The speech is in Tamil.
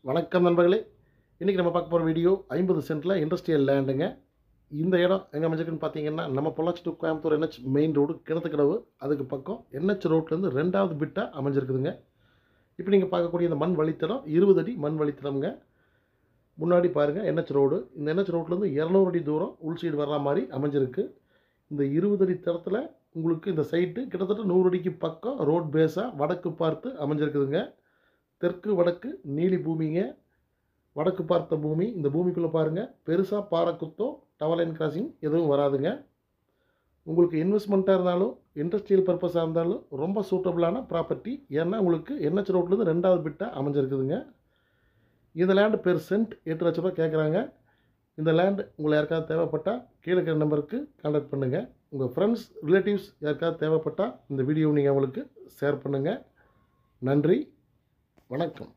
வணக்கம் நண்பர்களே. இன்றைக்கி நம்ம பார்க்க போகிற வீடியோ 50 சென்ட்டில் இண்டஸ்ட்ரியல் லேண்டுங்க. இந்த இடம் எங்கே அமைஞ்சிருக்குன்னு பார்த்தீங்கன்னா, நம்ம Pollachi to Coimbatore NH main road Kinathukadavu அதுக்கு பக்கம் NH ரோட்லேருந்து 2வது பிட்டாக அமைஞ்சிருக்குதுங்க. இப்போ நீங்கள் பார்க்கக்கூடிய இந்த மண் வழித்தடம் 20 அடி மண் வழித்தடம்ங்க. முன்னாடி பாருங்கள் NH ரோடு. இந்த NH ரோட்லேருந்து 200 அடி தூரம் உள் சைடு வர்ற மாதிரி அமைஞ்சிருக்கு. இந்த 20 அடி தரத்தில் உங்களுக்கு இந்த சைட்டு கிட்டத்தட்ட 100 அடிக்கு பக்கம் ரோட் பேஸாக வடக்கு பார்த்து அமைஞ்சிருக்குதுங்க. தெற்கு வடக்கு நீலி பூமிங்க. வடக்கு பார்த்த பூமி. இந்த பூமிக்குள்ளே பாருங்கள், பெருசாக பாறை குத்தோ டவர் லைன் கிராசிங் எதுவும் வராதுங்க. உங்களுக்கு இன்வெஸ்ட்மெண்ட்டாக இருந்தாலும் இண்டஸ்ட்ரியல் பர்பஸாக இருந்தாலும் ரொம்ப சூட்டபுளான ப்ராப்பர்ட்டி. ஏன்னா உங்களுக்கு NH ரோட்லேருந்து 2வது பிட்டாக அமைஞ்சிருக்குதுங்க. இந்த லேண்டு பெர் சென்ட் 8 லட்ச ரூபா கேட்குறாங்க. இந்த லேண்டு உங்களை யாருக்காவது தேவைப்பட்டால் கீழே இருக்கிற நம்பருக்கு கான்டாக்ட் பண்ணுங்கள். உங்கள் ஃப்ரெண்ட்ஸ் ரிலேட்டிவ்ஸ் யாருக்காவது தேவைப்பட்டால் இந்த வீடியோவை நீங்கள் அவங்களுக்கு ஷேர் பண்ணுங்கள். நன்றி, வணக்கம்.